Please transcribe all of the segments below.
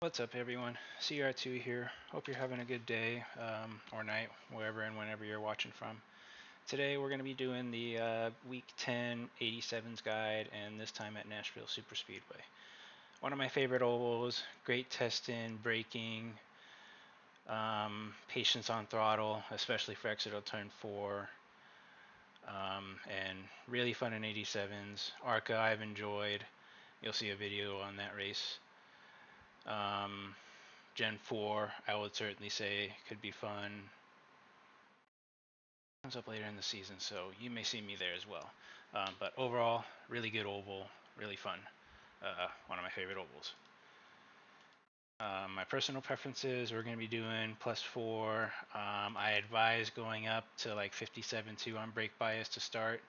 What's up everyone, CR2 here. Hope you're having a good day or night, wherever and whenever you're watching from. Today we're going to be doing the Week 10 87s guide, and this time at Nashville Superspeedway. One of my favorite ovals, great testing, braking, patience on throttle, especially for exit of turn 4, and really fun in 87s. ARCA I've enjoyed, you'll see a video on that race. Gen 4, I would certainly say could be fun. Comes up later in the season, so you may see me there as well. But overall, really good oval, really fun. One of my favorite ovals. My personal preferences, we're going to be doing +4. I advise going up to like 57.2 on brake bias to start,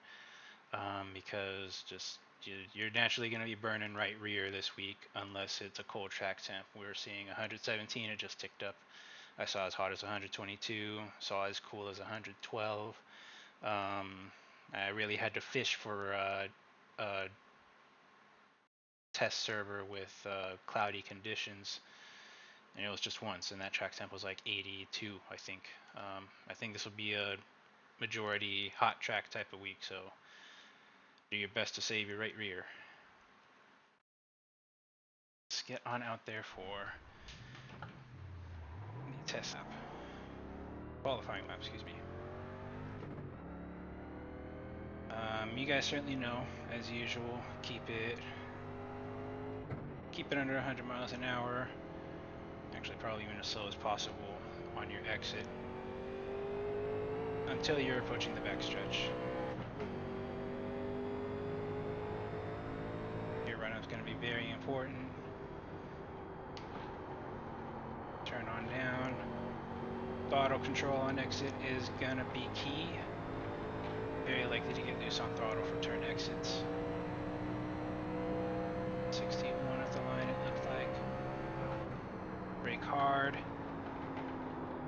because just you're naturally going to be burning right rear this week unless it's a cold track temp. We're seeing 117, it just ticked up. I saw as hot as 122, saw as cool as 112. I really had to fish for a test server with cloudy conditions, and it was just once, and that track temp was like 82, I think. I think this will be a majority hot track type of week, so do your best to save your right rear. Let's get on out there for the test lap. Qualifying lap, excuse me. You guys certainly know, as usual, keep it under 100 miles an hour. Actually, probably even as slow as possible on your exit until you're approaching the backstretch. Your run-up is going to be very important. Turn on down. Throttle control on exit is going to be key. Very likely to get loose on throttle for turn exits. 61 at the line, it looked like. Brake hard.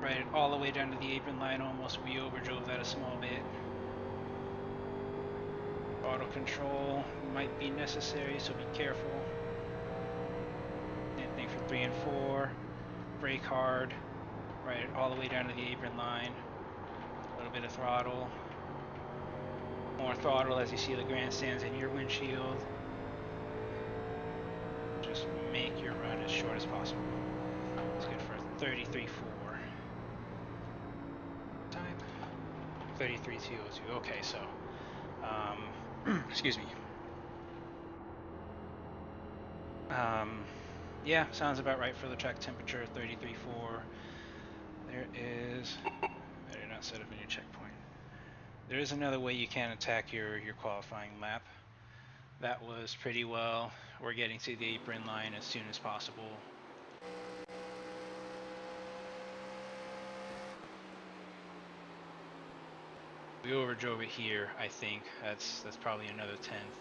Ride it all the way down to the apron line almost. We overdrove that a small bit. Throttle control might be necessary, so be careful. Same thing for 3 and 4. Brake hard. Ride it all the way down to the apron line. A little bit of throttle. More throttle as you see the grandstands in your windshield. Just make your run as short as possible. It's good for 33.4. Time? 33.202. Okay, so excuse me. Yeah, sounds about right for the track temperature, 33.4. There is, I did not set up a new checkpoint. There is another way you can attack your qualifying lap. That was pretty well. We're getting to the apron line as soon as possible. We overdrove it here, I think. That's probably another 10th.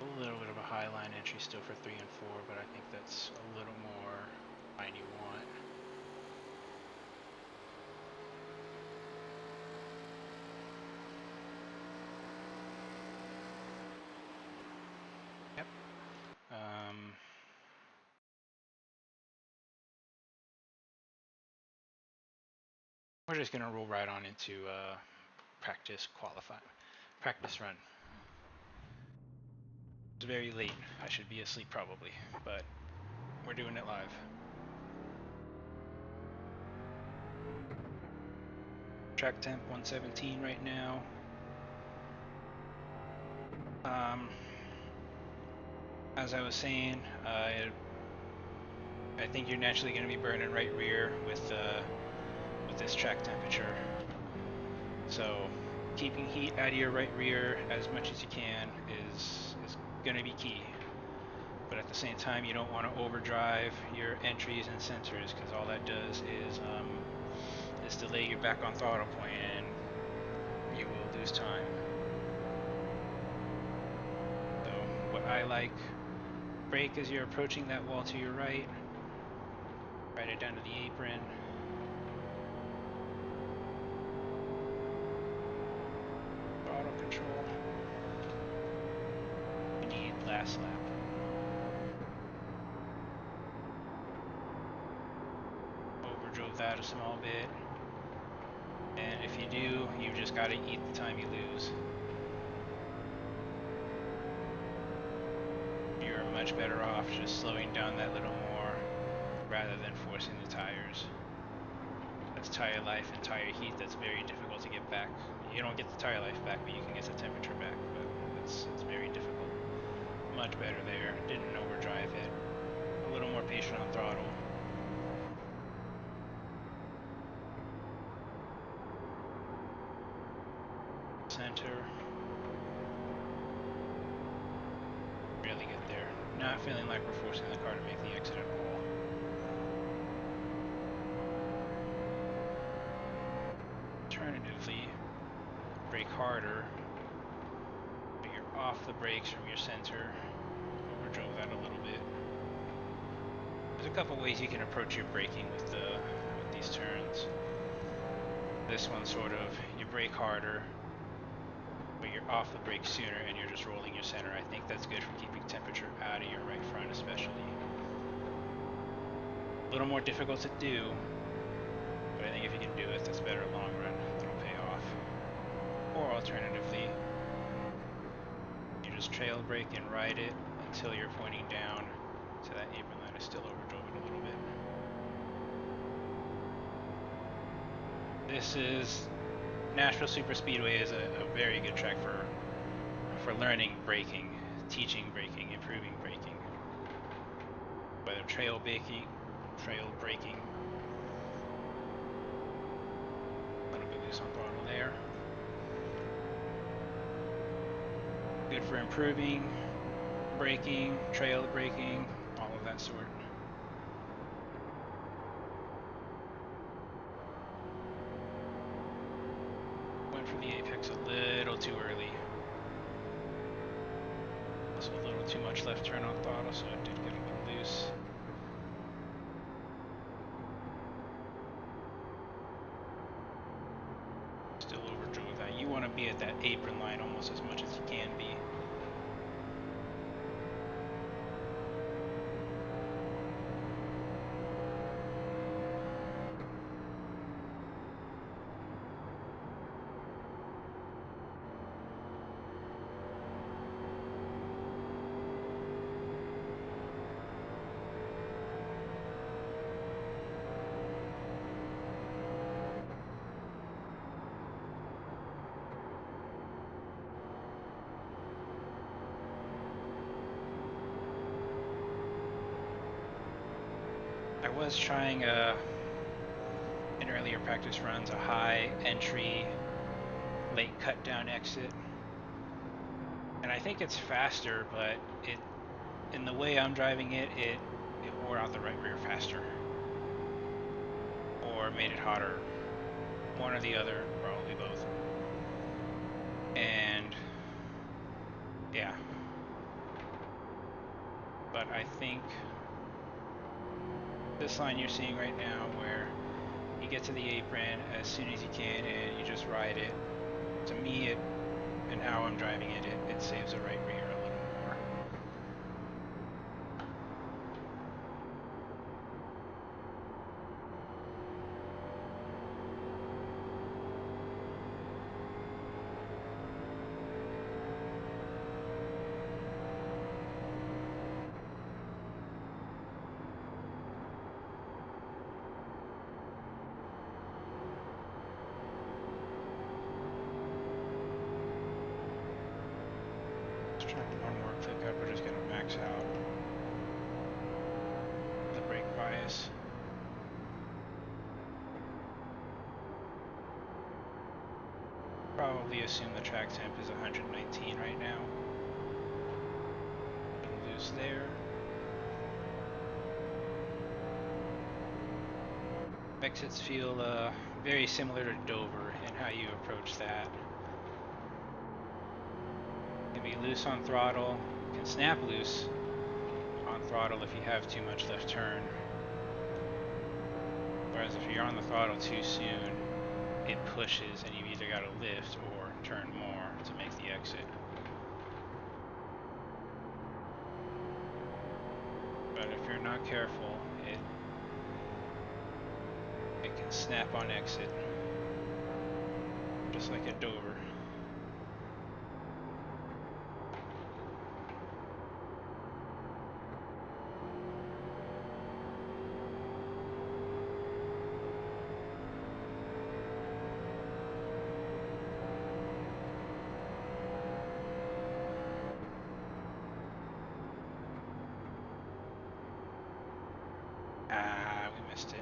A little bit of a high line entry still for 3 and 4, but I think that's a little more line you want. Yep. We're just gonna roll right on into practice run. It's very late. I should be asleep probably, but we're doing it live. Track temp 117 right now. As I was saying, I think you're naturally going to be burning right rear with this track temperature. So keeping heat out of your right rear as much as you can is going to be key. But at the same time, you don't want to overdrive your entries and centers, because all that does is delay you back on throttle point and you will lose time. So what I like, brake as you're approaching that wall to your right, ride it down to the apron. last lap. Overdrove that a small bit. And if you do, you've just got to eat the time you lose. You're much better off just slowing down that little more rather than forcing the tires. That's tire life and tire heat that's very difficult to get back. You don't get the tire life back, but you can get the temperature back, but it's very difficult. Much better there. Didn't overdrive it. A little more patient on throttle. Center. Really good there. Not feeling like we're forcing the car to make the exit at all. Alternatively, brake harder, but you're off the brakes from your center. Overdrove that a little bit. There's a couple ways you can approach your braking with these turns. This one sort of, you brake harder, but you're off the brake sooner and you're just rolling your center. I think that's good for keeping temperature out of your right front especially. A little more difficult to do, but I think if you can do it, that's better long run. That'll pay off. Or alternatively, you just trail brake and ride it until you're pointing down to that apron line. I still overdrove it a little bit. This is Nashville Superspeedway is a very good track for learning braking, teaching braking, improving braking. Whether trail braking, a little bit loose on throttle there. Good for improving braking, trail braking, all of that sort. Went for the apex a little too early. Also a little too much left turn on throttle, so it did get a little loose. Still overdrove that. You want to be at that apron line almost as much as you can be. I was trying in earlier practice runs a high entry, late cut down exit, and I think it's faster, but in the way I'm driving it wore out the right rear faster, or made it hotter, one or the other, probably both. And yeah, but I think this line you're seeing right now where you get to the apron as soon as you can and you just ride it, to me and how I'm driving it, it saves the right rear a little more. One more click up, we're just going to max out the brake bias. Probably assume the track temp is 119 right now. A little loose there. Exits feel very similar to Dover in how you approach that. Can be loose on throttle, can snap loose on throttle if you have too much left turn. Whereas if you're on the throttle too soon, it pushes and you've either got to lift or turn more to make the exit. but if you're not careful, it can snap on exit, just like a door. Ah, we missed it.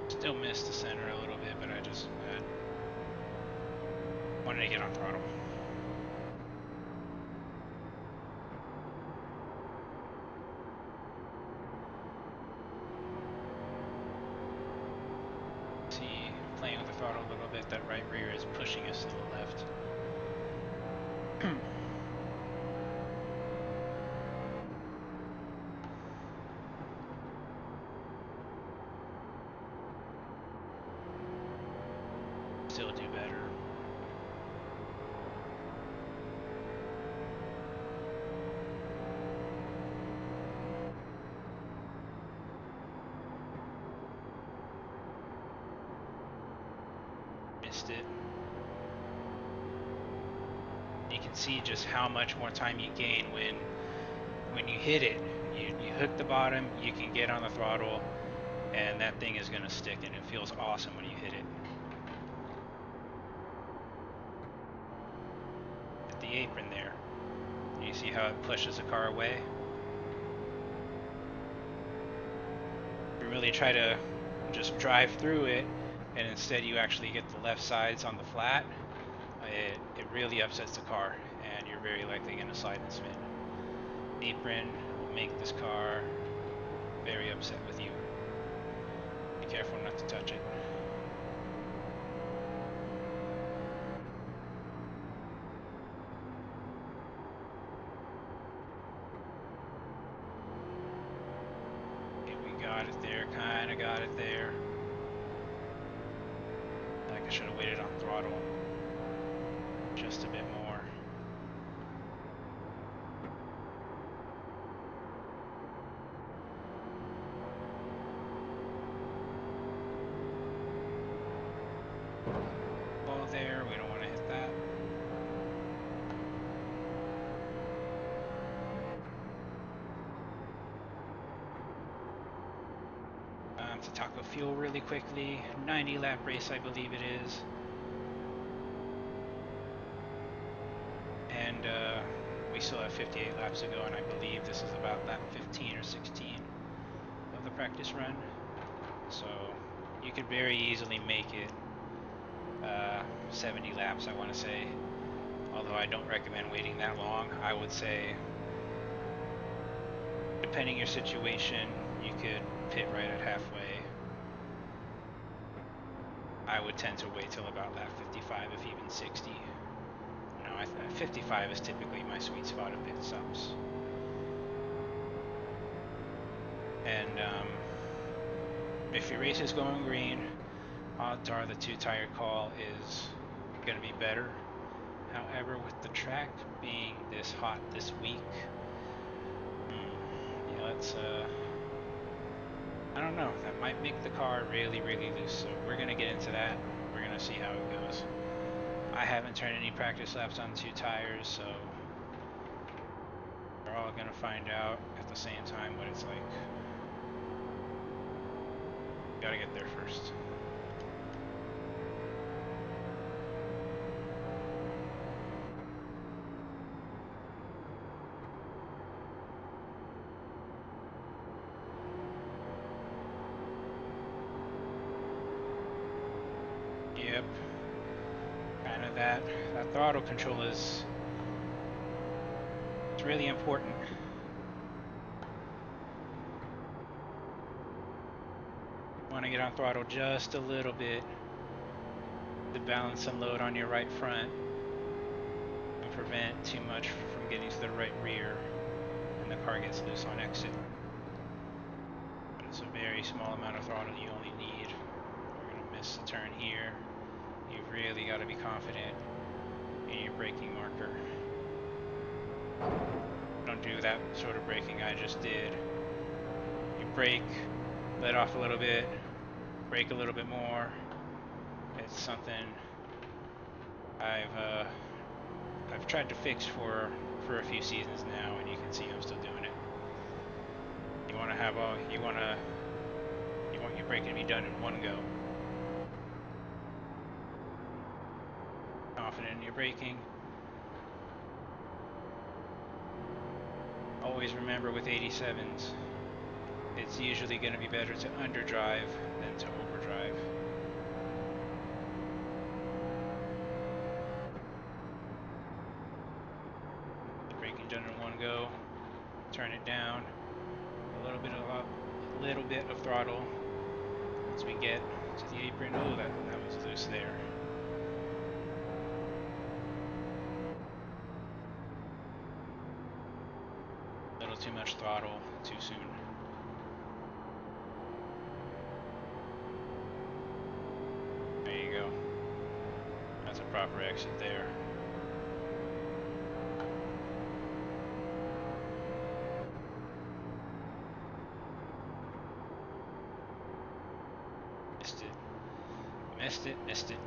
Still missed the center a little bit, but I wanted to get on throttle. See, playing with the throttle a little bit, that right rear is pushing us to the left. Still do better. Missed it. You can see just how much more time you gain when you hit it. You hook the bottom, you can get on the throttle, and that thing is gonna stick, and it feels awesome when you hit it. At the apron there, you see how it pushes the car away? You really try to just drive through it, and instead you actually get the left sides on the flat. It really upsets the car, and you're very likely going to slide and spin. Apron will make this car very upset with you. Be careful not to touch it. Okay, we got it there, kind of got it there. Like I should have waited on throttle just a bit more. Ball there, we don't want to hit that. To Taco Fuel really quickly, 90 lap race I believe it is. And we still have 58 laps to go, and I believe this is about lap 15 or 16 of the practice run. So you could very easily make it 70 laps, I want to say. Although I don't recommend waiting that long. I would say, depending your situation, you could pit right at halfway. I would tend to wait till about lap 55, if even 60. No, 55 is typically my sweet spot of pit stops. And if your race is going green, odds are the two-tire call is going to be better. However, with the track being this hot this week, yeah, let's I don't know, that might make the car really, really loose, so we're going to get into that. We're going to see how it goes. I haven't turned any practice laps on two tires, so we're all going to find out at the same time what it's like. Gotta get there first. Yep. that throttle control is it's really important. Want to get on throttle just a little bit to balance some load on your right front and prevent too much from getting to the right rear and the car gets loose on exit. But it's a very small amount of throttle you only need. We're going to miss the turn here. You've really got to be confident in your braking marker. Don't do that sort of braking I just did. You brake, let off a little bit, brake a little bit more. It's something I've tried to fix for a few seasons now, and you can see I'm still doing it. You want to have all you want your braking to be done in one go. Confident in your braking. Always remember with 87s, it's usually going to be better to underdrive than to overdrive. The braking done in one go. Turn it down. A little bit of throttle as we get to the apron. Oh, that was loose there. A little too much throttle too soon. There you go. That's a proper exit there. Missed it.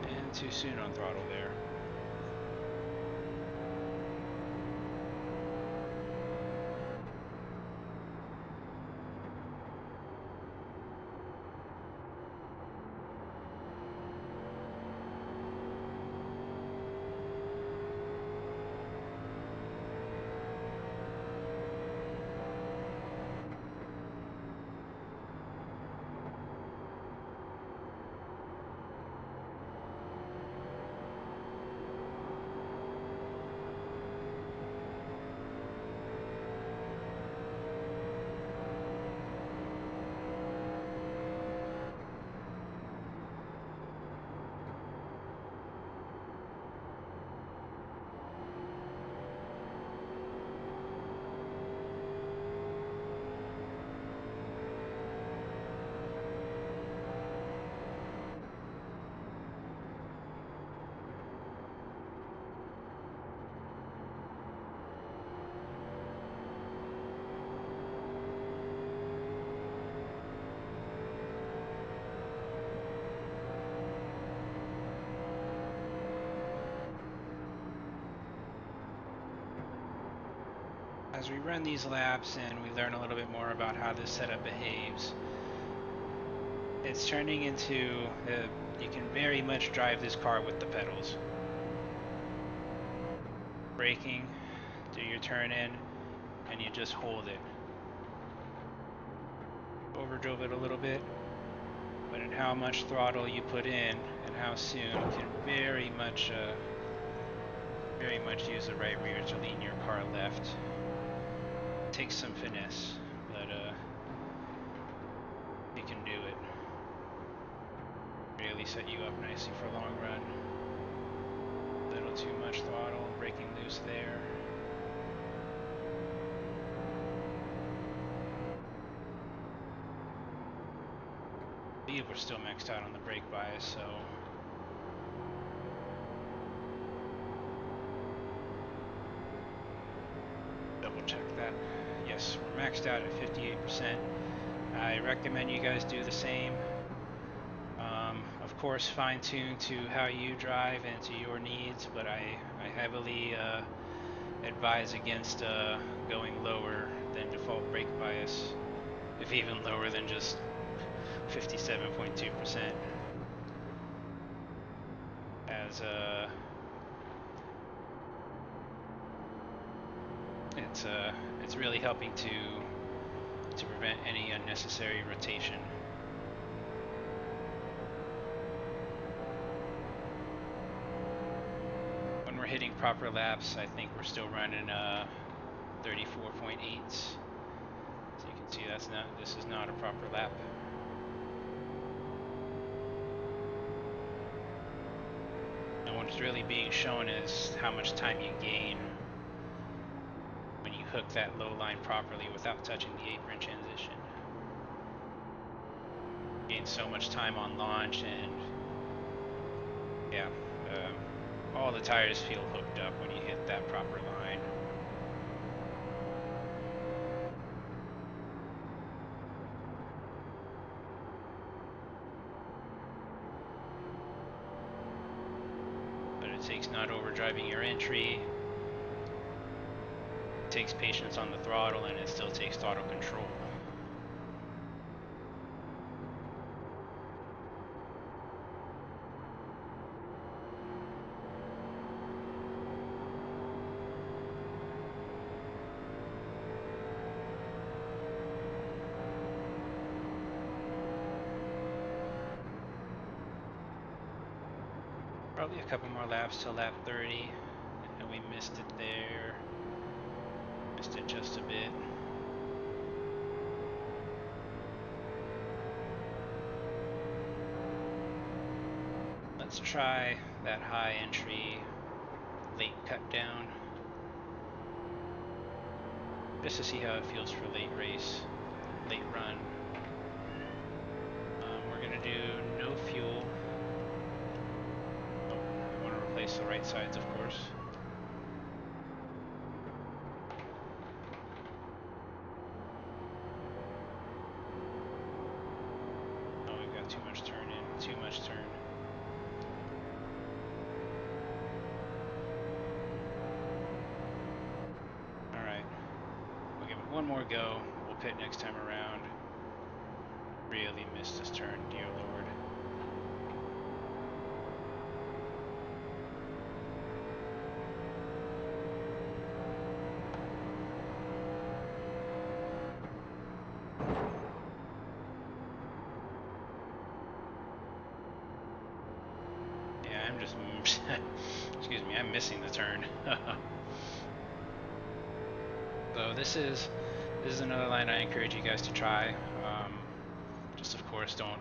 And too soon on throttle there. As we run these laps and we learn a little bit more about how this setup behaves, it's turning into you can very much drive this car with the pedals. Braking, do your turn in, and you just hold it. Overdrove it a little bit, but in how much throttle you put in and how soon can very much use the right rear to lean your car left. Takes some finesse, but you can do it. Really set you up nicely for a long run. A little too much throttle, braking loose there. I believe we're still maxed out on the brake bias, so double check that. Yes, we're maxed out at 58%. I recommend you guys do the same. Of course, fine tune to how you drive and to your needs, but I heavily advise against going lower than default brake bias, if even lower than just 57.2%, as it's really helping to prevent any unnecessary rotation. When we're hitting proper laps, I think we're still running 34.8. So you can see this is not a proper lap. And what's really being shown is how much time you gain when you hook that low line properly without touching the apron transition. You gain so much time on launch, and yeah, all the tires feel hooked up when you hit that proper line. But it takes not overdriving your entry, it takes patience on the throttle, and it still takes throttle control. Probably a couple more laps till lap 30, and we missed it there. Missed it just a bit. Let's try that high entry late cut down, just to see how it feels for late race, late run. We're gonna do no fuel. Replace the right sides, of course. Oh, we've got too much turn in, too much turn. Alright, we'll give it one more go. We'll pit next time around. Really missed this turn, dear Lord. I'm just, excuse me, I'm missing the turn. So this is another line I encourage you guys to try. Just of course don't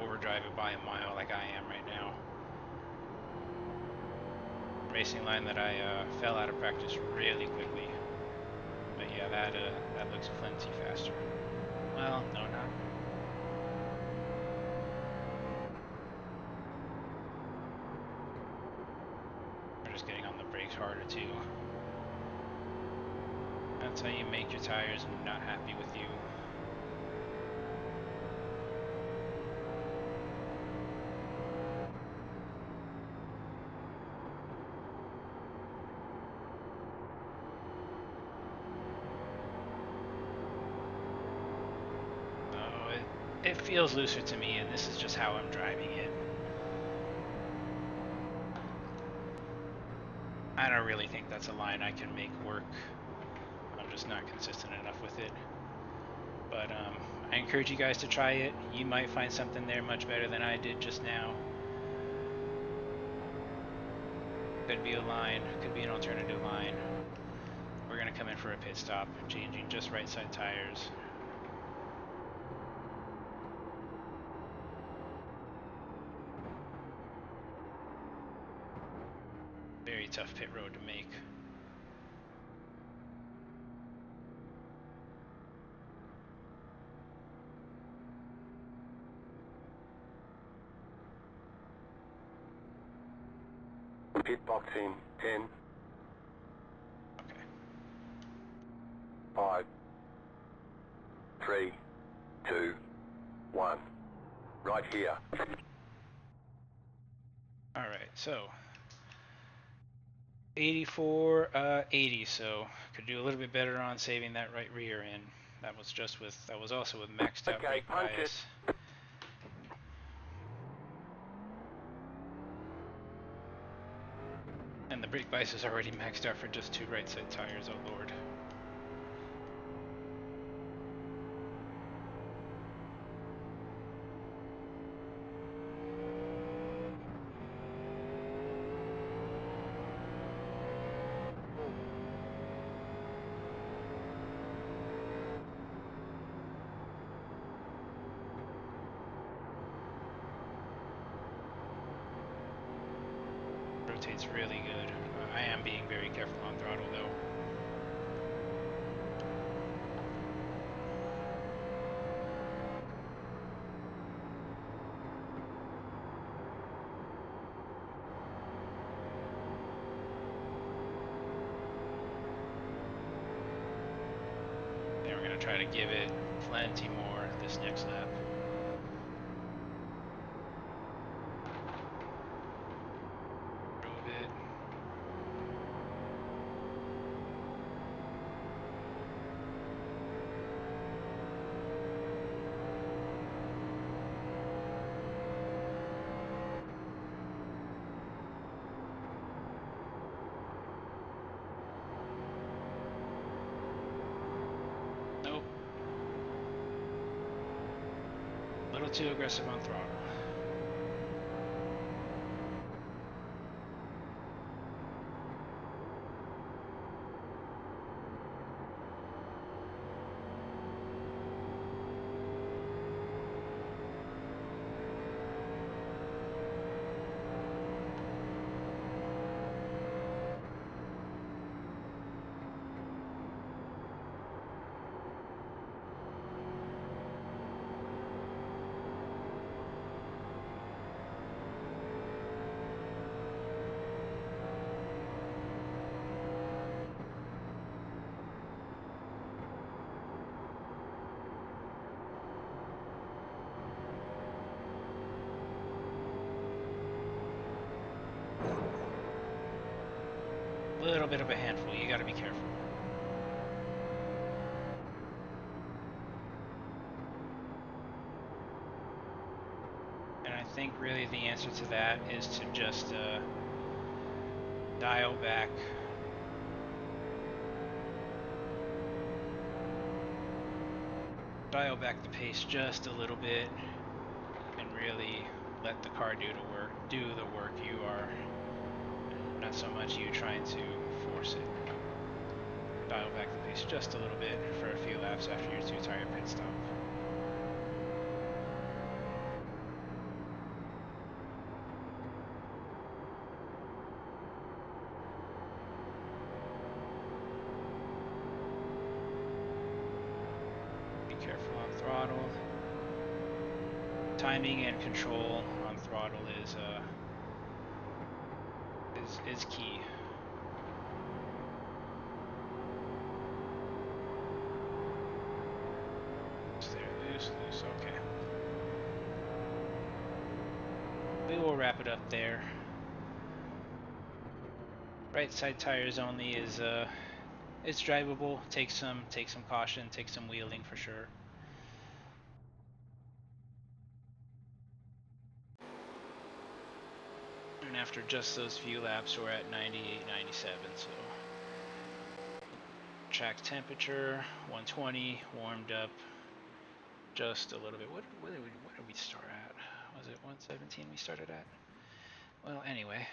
overdrive it by a mile like I am right now. Racing line that I fell out of practice really quickly. But yeah, that looks plenty faster. Well, no, not. Just getting on the brakes harder too. That's how you make your tires not happy with you. Oh, it feels looser to me, and this is just how I'm driving it. I don't really think that's a line I can make work. I'm just not consistent enough with it. But I encourage you guys to try it. You might find something there much better than I did just now. Could be a line, could be an alternative line. We're going to come in for a pit stop, changing just right side tires. Very tough pit road to make. Pit box in 10. Okay. 5, 3, 2, 1. Right here. All right, so 84, 80, so could do a little bit better on saving that right rear end. That was also with maxed out Okay, brake punch it. bias. And the brake bias is already maxed out for just 2 right side tires, oh lord. Rotates really good. I am being very careful on throttle though. Then we're going to try to give it plenty more this next lap. Drove it. Nope. A little too aggressive on throttle. A little bit of a handful, you gotta be careful. And I think really the answer to that is to just dial back the pace just a little bit and really let the car do the work. You are not so much you trying to force it. Dial back the pace just a little bit for a few laps after your 2-tire pit stop. Be careful on throttle. Timing and control on throttle is key. Loose, okay. We will wrap it up there. Right side tires only is it's drivable. Take some caution, take some wheeling for sure. And after just those few laps, we're at 98, 97. So track temperature 120, warmed up just a little bit. What did we start at? Was it 117 we started at? Well, anyway,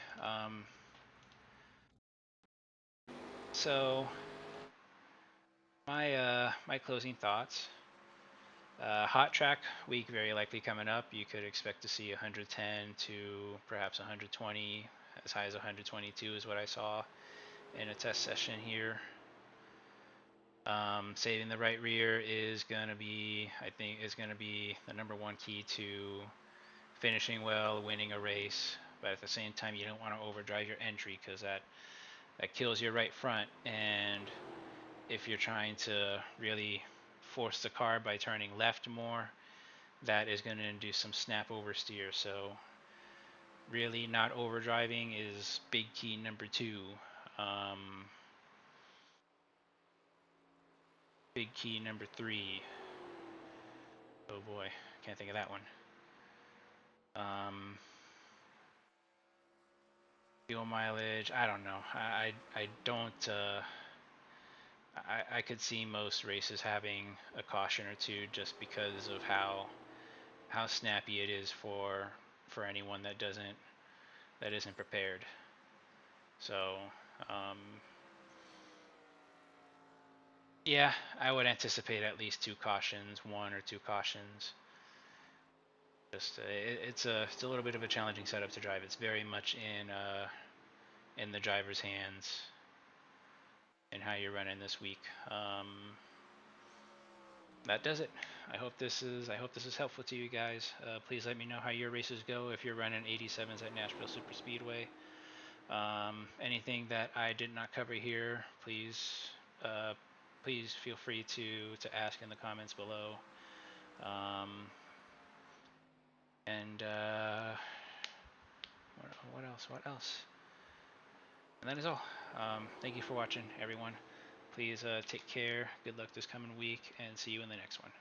so my closing thoughts. Hot track week very likely coming up. You could expect to see 110 to perhaps 120, as high as 122 is what I saw in a test session here. Saving the right rear is gonna be, I think, the number one key to finishing well, winning a race. But at the same time, you don't want to overdrive your entry because that kills your right front. And if you're trying to really force the car by turning left more, that is going to induce some snap oversteer. So really not overdriving is big key number 2. Big key number 3. Oh boy, can't think of that one. Fuel mileage, I don't know. I don't. I could see most races having a caution or two just because of how snappy it is for anyone that isn't prepared. So yeah, I would anticipate at least 2 cautions, 1 or 2 cautions. Just it's a little bit of a challenging setup to drive. It's very much in the driver's hands and how you're running this week. That does it. I hope this is helpful to you guys. Please let me know how your races go if you're running 87s at Nashville Superspeedway. Anything that I did not cover here, please feel free to ask in the comments below. And what else? And that is all. Thank you for watching, everyone. Please take care. Good luck this coming week, and see you in the next one.